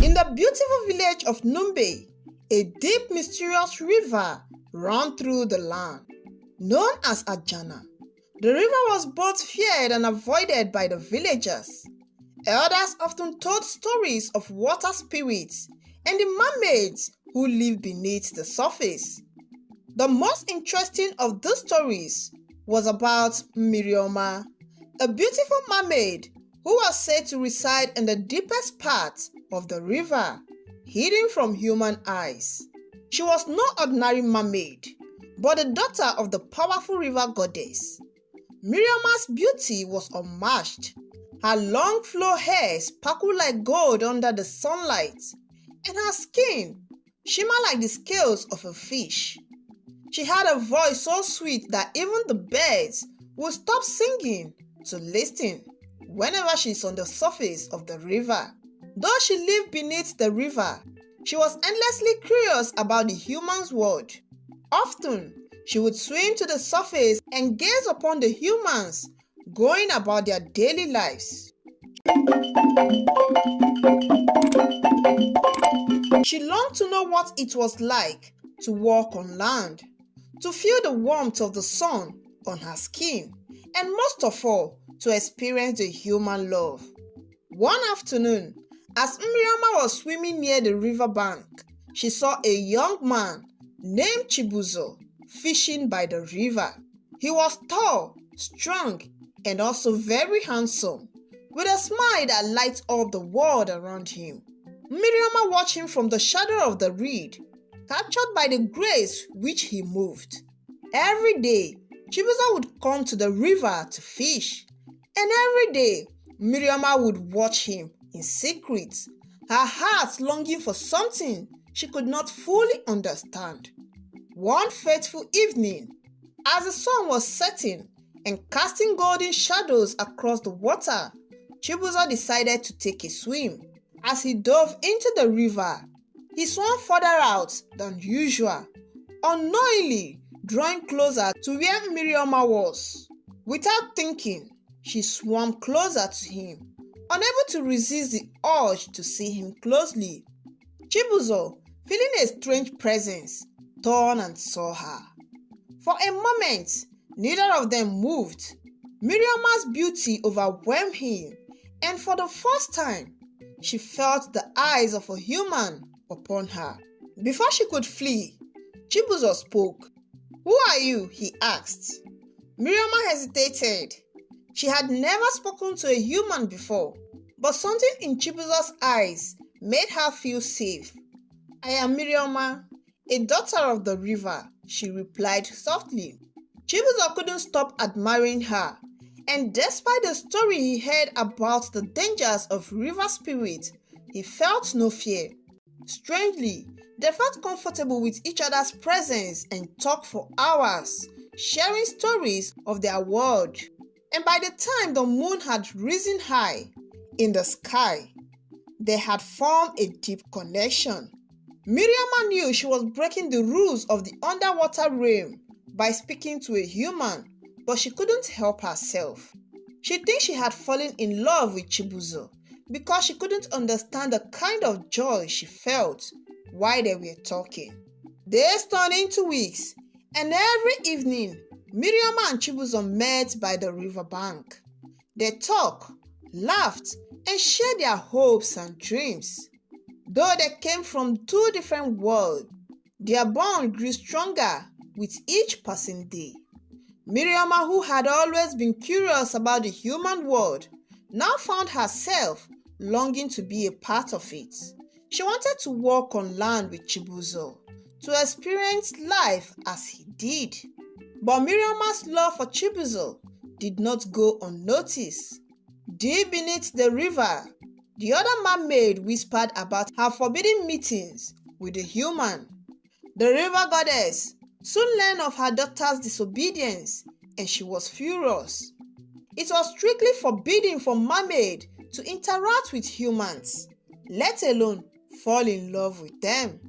In the beautiful village of Numbe, a deep, mysterious river ran through the land. Known as Ajana, the river was both feared and avoided by the villagers. Elders often told stories of water spirits and the mermaids who live beneath the surface. The most interesting of these stories was about Mirioma, a beautiful mermaid who was said to reside in the deepest part of the river, hidden from human eyes. She was no ordinary mermaid, but the daughter of the powerful river goddess. Miriama's beauty was unmatched. Her long flow hair sparkled like gold under the sunlight, and her skin shimmered like the scales of a fish. She had a voice so sweet that even the birds would stop singing to listen whenever she is on the surface of the river. Though she lived beneath the river, she was endlessly curious about the human's world. Often, she would swim to the surface and gaze upon the humans going about their daily lives. She longed to know what it was like to walk on land, to feel the warmth of the sun on her skin, and most of all, to experience the human love. One afternoon, as Miriama was swimming near the riverbank, she saw a young man named Chibuzo fishing by the river. He was tall, strong, and also very handsome, with a smile that lights up the world around him. Miriama watched him from the shadow of the reed, captured by the grace which he moved. Every day, Chibuzo would come to the river to fish, and every day, Miriama would watch him in secret, her heart longing for something she could not fully understand. One fateful evening, as the sun was setting and casting golden shadows across the water, Chibuzo decided to take a swim. As he dove into the river, he swam further out than usual, unknowingly drawing closer to where Miriama was. Without thinking, she swam closer to him, unable to resist the urge to see him closely. Chibuzo, feeling a strange presence, turned and saw her. For a moment, neither of them moved. Miriama's beauty overwhelmed him, and for the first time, she felt the eyes of a human upon her. Before she could flee, Chibuzo spoke. "Who are you?" he asked. Miriama hesitated. She had never spoken to a human before, but something in Chibuzo's eyes made her feel safe. "I am Miriama, a daughter of the river," she replied softly. Chibuzo couldn't stop admiring her, and despite the story he heard about the dangers of river spirits, he felt no fear. Strangely, they felt comfortable with each other's presence and talked for hours, sharing stories of their world. And by the time the moon had risen high in the sky, they had formed a deep connection. Miriama knew she was breaking the rules of the underwater realm by speaking to a human, but she couldn't help herself. She thinks she had fallen in love with Chibuzo because she couldn't understand the kind of joy she felt while they were talking. Days turned into weeks, and every evening, Miriama and Chibuzo met by the riverbank. They talked, laughed, and shared their hopes and dreams. Though they came from two different worlds, their bond grew stronger with each passing day. Miriama, who had always been curious about the human world, now found herself longing to be a part of it. She wanted to walk on land with Chibuzo, to experience life as he did. But Miriama's love for Chibuzo did not go unnoticed. Deep beneath the river, the other mermaid whispered about her forbidden meetings with the human. The river goddess soon learned of her daughter's disobedience, and she was furious. It was strictly forbidden for mermaid to interact with humans, let alone fall in love with them.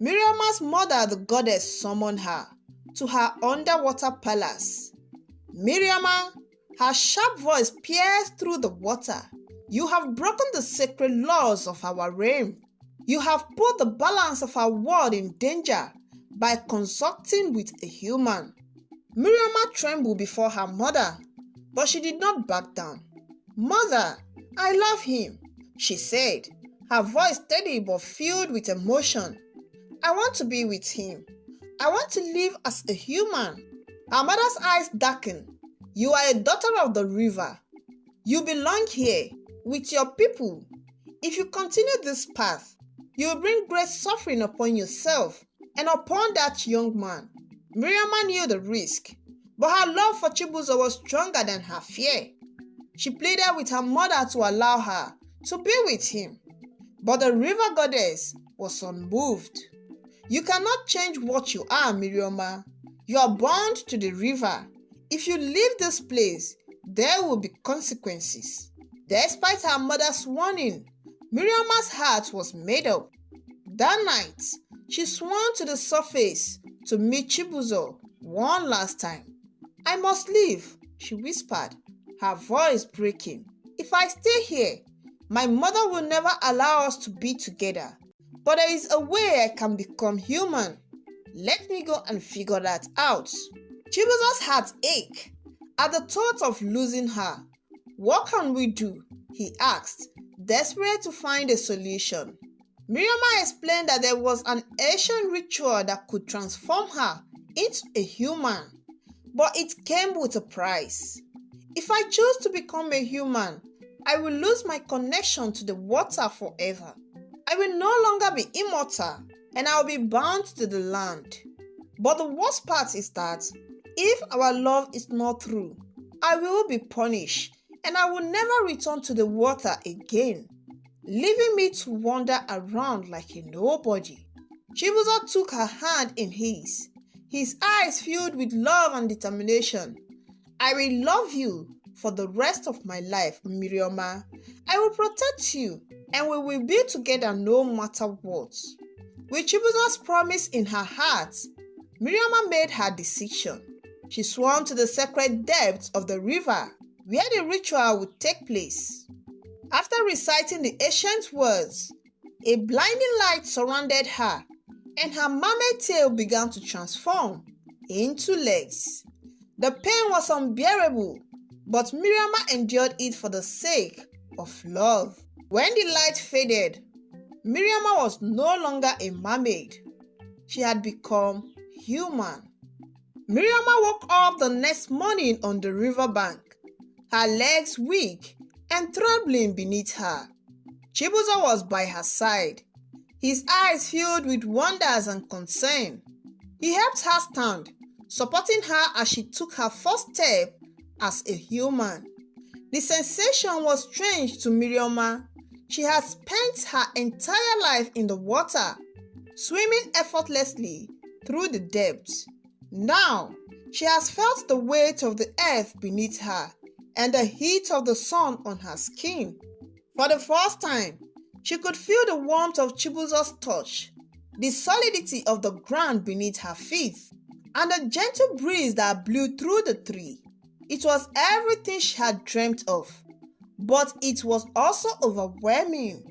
Miriama's mother, the goddess, summoned her to her underwater palace. Miriama, her sharp voice pierced through the water, You have broken the sacred laws of our realm. You have put the balance of our world in danger by consulting with a human. Miriam trembled before her mother, but she did not back down. "Mother, I love him," she said, her voice steady but filled with emotion. "I want to be with him. I want to live as a human." Her mother's eyes darkened. "You are a daughter of the river. You belong here with your people. If you continue this path, you will bring great suffering upon yourself and upon that young man." Miriam knew the risk, but her love for Chibuzo was stronger than her fear. She pleaded with her mother to allow her to be with him, but the river goddess was unmoved. "You cannot change what you are, Miriam. You are bound to the river. If you leave this place, there will be consequences." Despite her mother's warning, Miriam's heart was made up. That night, she swam to the surface to meet Chibuzo one last time. "I must leave," she whispered, her voice breaking. "If I stay here, my mother will never allow us to be together. But there is a way I can become human. Let me go and figure that out." Chibuzo's heart ached at the thought of losing her. "What can we do?" he asked, desperate to find a solution. Miriam explained that there was an ancient ritual that could transform her into a human, but it came with a price. "If I choose to become a human, I will lose my connection to the water forever. I will no longer be immortal and I will be bound to the land. But the worst part is that if our love is not true, I will be punished and I will never return to the water again, leaving me to wander around like a nobody." Chibuzo took her hand in his eyes filled with love and determination. "I will love you for the rest of my life, Miriam. I will protect you and we will be together no matter what." With Chibuzo's promise in her heart, Miriam made her decision. She swam to the sacred depths of the river where the ritual would take place. After reciting the ancient words, a blinding light surrounded her, and her mermaid tail began to transform into legs. The pain was unbearable, but Miriam endured it for the sake of love. When the light faded, Miriam was no longer a mermaid. She had become human. Miriam woke up the next morning on the riverbank, her legs weak and trembling beneath her. Chibuzo was by her side, his eyes filled with wonders and concern. He helped her stand, supporting her as she took her first step as a human. The sensation was strange to Miriam. She had spent her entire life in the water, swimming effortlessly through the depths. Now, she has felt the weight of the earth beneath her and the heat of the sun on her skin. For the first time, she could feel the warmth of Chibuzo's touch, the solidity of the ground beneath her feet, and the gentle breeze that blew through the tree. It was everything she had dreamt of, but it was also overwhelming.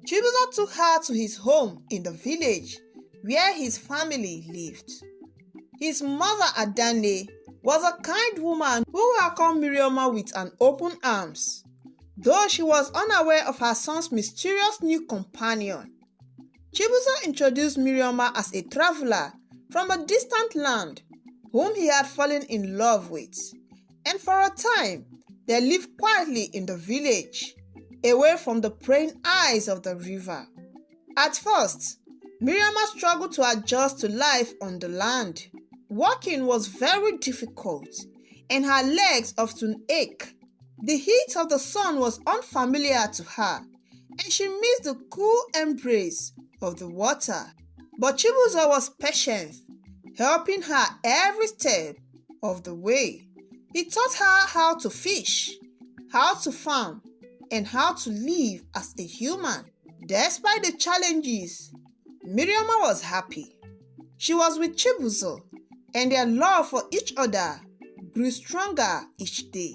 Chibuzo took her to his home in the village where his family lived. His mother, Adane, was a kind woman who welcomed Miriam with an open arms, though she was unaware of her son's mysterious new companion. Chibuzo introduced Miriam as a traveler from a distant land whom he had fallen in love with, and for a time they lived quietly in the village, away from the praying eyes of the river. At first, Miriam struggled to adjust to life on the land. Walking was very difficult, and her legs often ached. The heat of the sun was unfamiliar to her, and she missed the cool embrace of the water. But Chibuzo was patient, helping her every step of the way. He taught her how to fish, how to farm, and how to live as a human. Despite the challenges, Miriam was happy. She was with Chibuzo, and their love for each other grew stronger each day.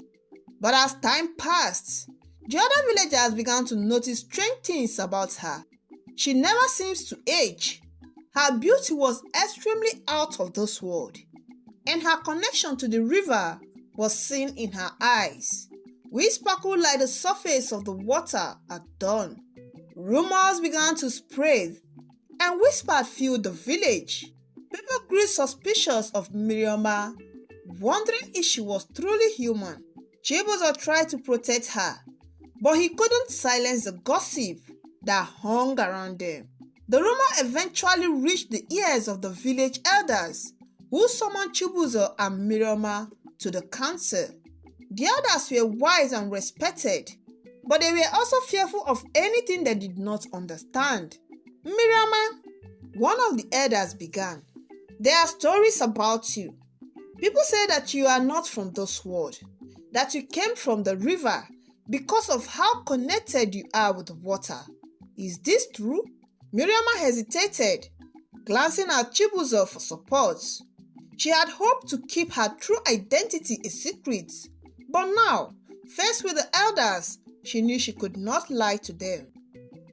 But as time passed, The other villagers began to notice strange things about her. She never seems to age. Her beauty was extremely out of this world, and her connection to the river was seen in her eyes, which sparkled like the surface of the water at dawn. Rumors began to spread, and whispered filled the village. People grew suspicious of Miriama, wondering if she was truly human. Chibuzo tried to protect her, but he couldn't silence the gossip that hung around them. The rumor eventually reached the ears of the village elders, who summoned Chibuzo and Miriama to the council. The elders were wise and respected, but they were also fearful of anything they did not understand. Miriama, one of the elders, began. There are stories about you. People say that you are not from this world, that you came from the river because of how connected you are with the water. Is this true? Miriama hesitated, glancing at Chibuzo for support. She had hoped to keep her true identity a secret, but now, faced with the elders, she knew she could not lie to them.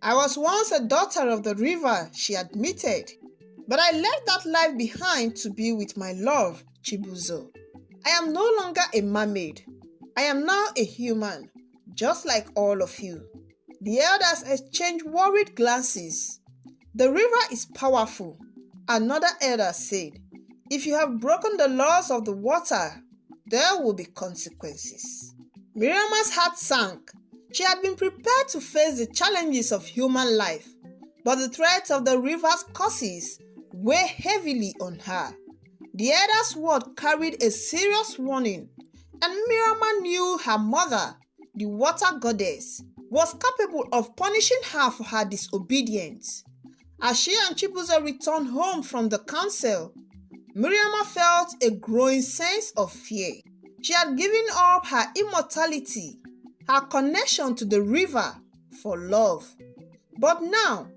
I was once a daughter of the river, she admitted, but I left that life behind to be with my love, Chibuzo. I am no longer a mermaid. I am now a human, just like all of you. The elders exchanged worried glances. The river is powerful, another elder said. If you have broken the laws of the water, there will be consequences. Miriama's heart sank. She had been prepared to face the challenges of human life, but the threat of the river's curses weighed heavily on her. The elder's word carried a serious warning, and Miriama knew her mother, the water goddess, was capable of punishing her for her disobedience. As she and Chibuzo returned home from the council, Miriama felt a growing sense of fear. She had given up her immortality, her connection to the river, for love. But now,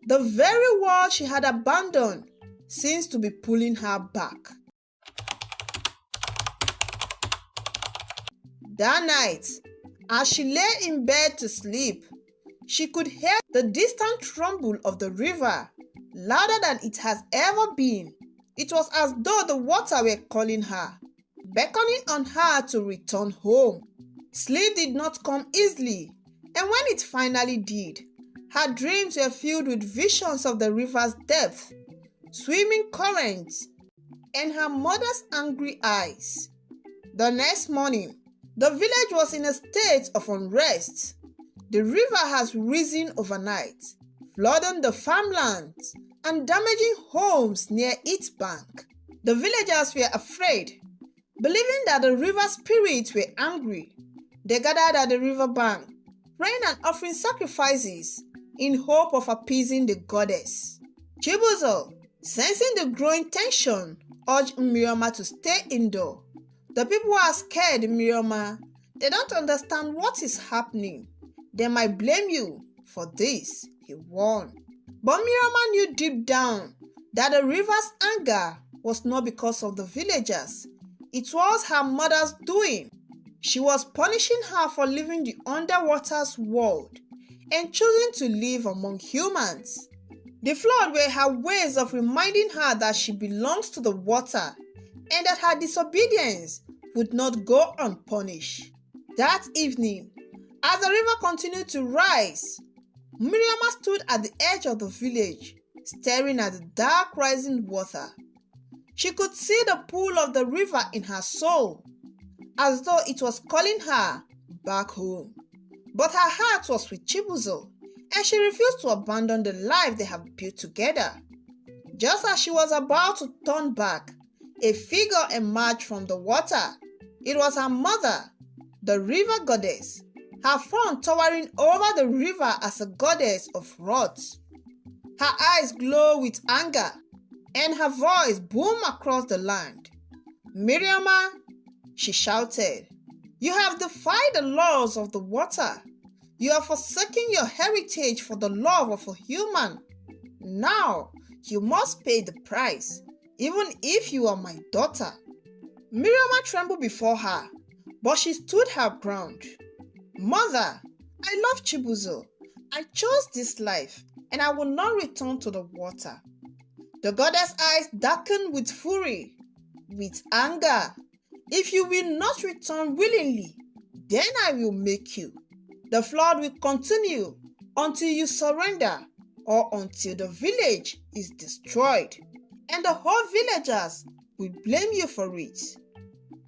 the very world she had abandoned seems to be pulling her back. That night, as she lay in bed to sleep, she could hear the distant rumble of the river, louder than it has ever been. It was as though the water were calling her, beckoning on her to return home. Sleep did not come easily, and when it finally did, her dreams were filled with visions of the river's depth, swimming currents, and her mother's angry eyes. The next morning, the village was in a state of unrest. The river has risen overnight, flooding the farmlands and damaging homes near its bank. The villagers were afraid, believing that the river spirits were angry. They gathered at the river bank, praying and offering sacrifices in hope of appeasing the goddess. Chibuzo, sensing the growing tension, urged Miriama to stay indoor. The people are scared, Miriama. They don't understand what is happening. They might blame you for this, he warned. But Miriama knew deep down that the river's anger was not because of the villagers. It was her mother's doing. She was punishing her for leaving the underwater's world and choosing to live among humans. The flood were her ways of reminding her that she belongs to the water and that her disobedience would not go unpunished. That evening, as the river continued to rise, Miriama stood at the edge of the village, staring at the dark rising water. She could see the pool of the river in her soul, as though it was calling her back home. But her heart was with Chibuzo, and she refused to abandon the life they have built together. Just as she was about to turn back, a figure emerged from the water. It was her mother, the river goddess, her form towering over the river as a goddess of wrath. Her eyes glowed with anger, and her voice boomed across the land. Miriama, she shouted, you have defied the laws of the water. You are forsaking your heritage for the love of a human. Now, you must pay the price, even if you are my daughter. Miriama trembled before her, but she stood her ground. Mother, I love Chibuzo. I chose this life, and I will not return to the water. The goddess' eyes darkened with fury, with anger. If you will not return willingly, then I will make you. The flood will continue until you surrender or until the village is destroyed, and the whole villagers will blame you for it.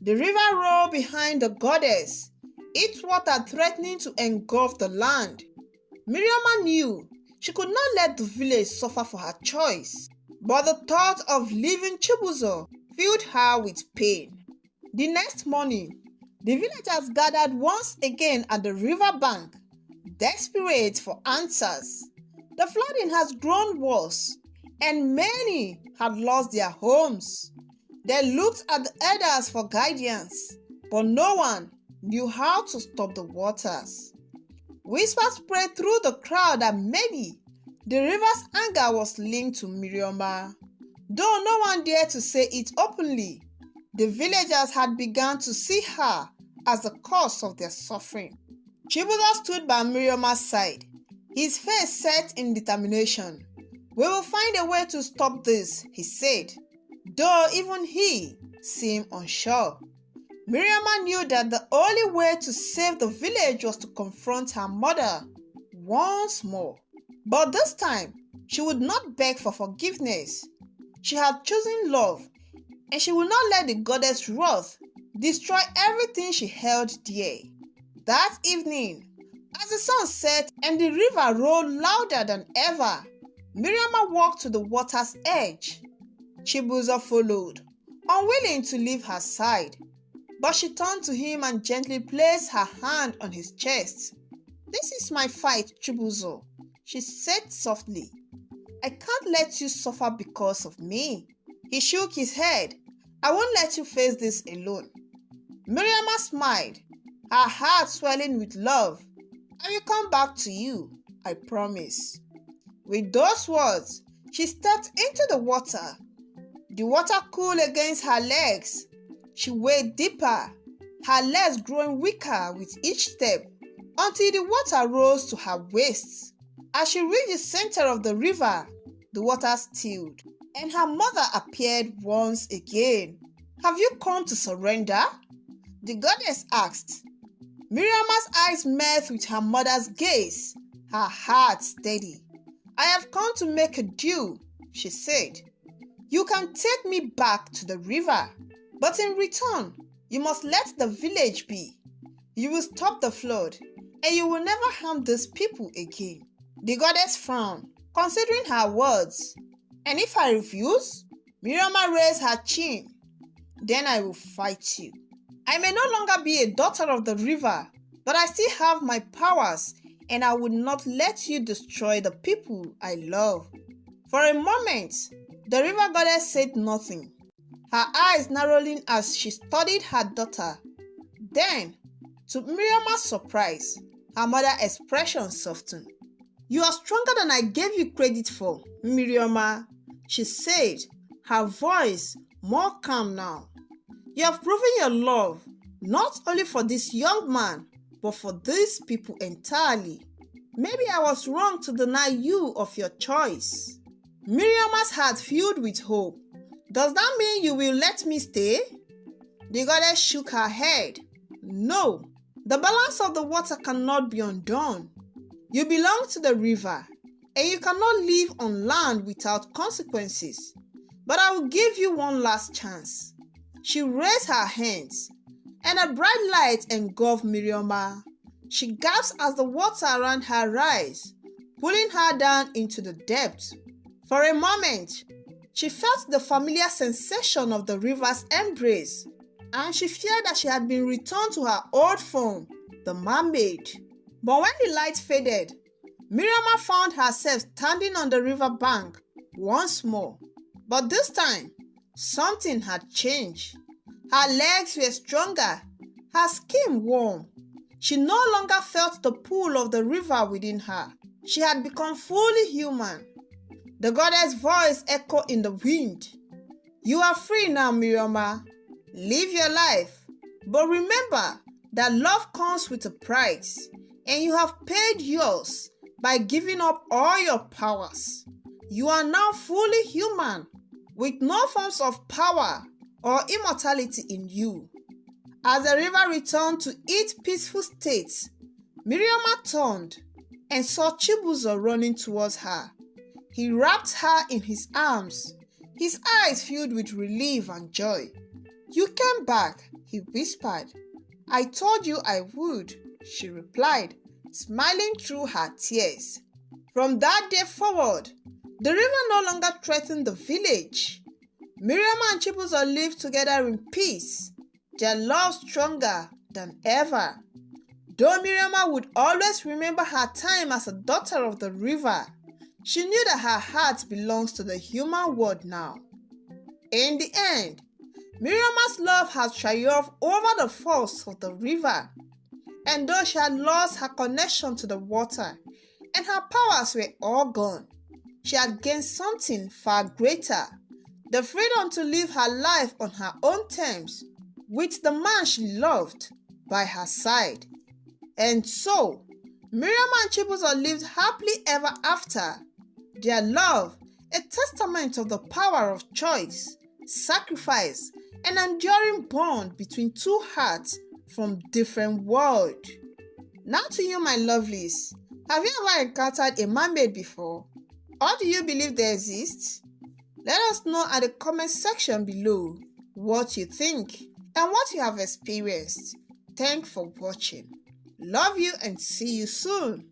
The river rolled behind the goddess, its water threatening to engulf the land. Miriam knew she could not let the village suffer for her choice, but the thought of leaving Chibuzo filled her with pain. The next morning, the villagers gathered once again at the river bank, desperate for answers. The flooding has grown worse, and many had lost their homes. They looked at the elders for guidance, but no one knew how to stop the waters. Whispers spread through the crowd that maybe the river's anger was linked to Miriama. Though no one dared to say it openly, the villagers had begun to see her as the cause of their suffering. Chibuzo stood by Miriama's side, his face set in determination. "We will find a way to stop this," he said, though even he seemed unsure. Miriam knew that the only way to save the village was to confront her mother once more. But this time, she would not beg for forgiveness. She had chosen love, and she would not let the goddess' wrath destroy everything she held dear. That evening, as the sun set and the river rolled louder than ever, Miriam walked to the water's edge. Chibuzo followed, unwilling to leave her side, but she turned to him and gently placed her hand on his chest. "This is my fight, Chibuzo," she said softly. "I can't let you suffer because of me." He shook his head. "I won't let you face this alone." Miriam smiled, her heart swelling with love. "I will come back to you, I promise." With those words, she stepped into the water. The water cooled against her legs. She waded deeper, her legs growing weaker with each step, until the water rose to her waist. As she reached the center of the river, the water stilled, and her mother appeared once again. "Have you come to surrender?" the goddess asked. Miriam's eyes met with her mother's gaze, her heart steady. "I have come to make a deal," she said. "You can take me back to the river, but in return, you must let the village be. You will stop the flood, and you will never harm these people again." The goddess frowned, considering her words. "And if I refuse?" Miriam raised her chin. "Then I will fight you. I may no longer be a daughter of the river, but I still have my powers, and I will not let you destroy the people I love." For a moment, the river goddess said nothing, her eyes narrowing as she studied her daughter. Then, to Miriam's surprise, her mother's expression softened. "You are stronger than I gave you credit for, Miriam," she said, her voice more calm now. "You have proven your love, not only for this young man, but for these people entirely. Maybe I was wrong to deny you of your choice." Miriam's heart filled with hope. "Does that mean you will let me stay?" The goddess shook her head. "No, the balance of the water cannot be undone. You belong to the river, and you cannot live on land without consequences. But I will give you one last chance." She raised her hands, and a bright light engulfed Miriam. She gasped as the water around her rose, pulling her down into the depths. For a moment, she felt the familiar sensation of the river's embrace, and she feared that she had been returned to her old form, the Marmaid. But when the light faded, Miriam found herself standing on the river bank once more. But this time, something had changed. Her legs were stronger, her skin warm. She no longer felt the pull of the river within her. She had become fully human. The goddess' voice echoed in the wind. "You are free now, Miriam. Live your life. But remember that love comes with a price, and you have paid yours by giving up all your powers. You are now fully human, with no forms of power or immortality in you. As the river returned to its peaceful state, Miriama turned and saw Chibuzo running towards her. He wrapped her in his arms, his eyes filled with relief and joy. "You came back," he whispered. "I told you I would," she replied, smiling through her tears. From that day forward, the river no longer threatened the village. Miriam and Chibuzo lived together in peace, their love stronger than ever. Though Miriam would always remember her time as a daughter of the river, she knew that her heart belongs to the human world now. In the end, Miriam's love had triumphed over the force of the river, and though she had lost her connection to the water and her powers were all gone, she had gained something far greater: the freedom to live her life on her own terms with the man she loved by her side. And so, Miriam and Chibuzo lived happily ever after, their love a testament of the power of choice, sacrifice, and enduring bond between two hearts from different worlds. Now to you, my lovelies, have you ever encountered a mermaid before? Or do you believe they exist? Let us know at the comment section below what you think and what you have experienced. Thanks for watching. Love you and see you soon.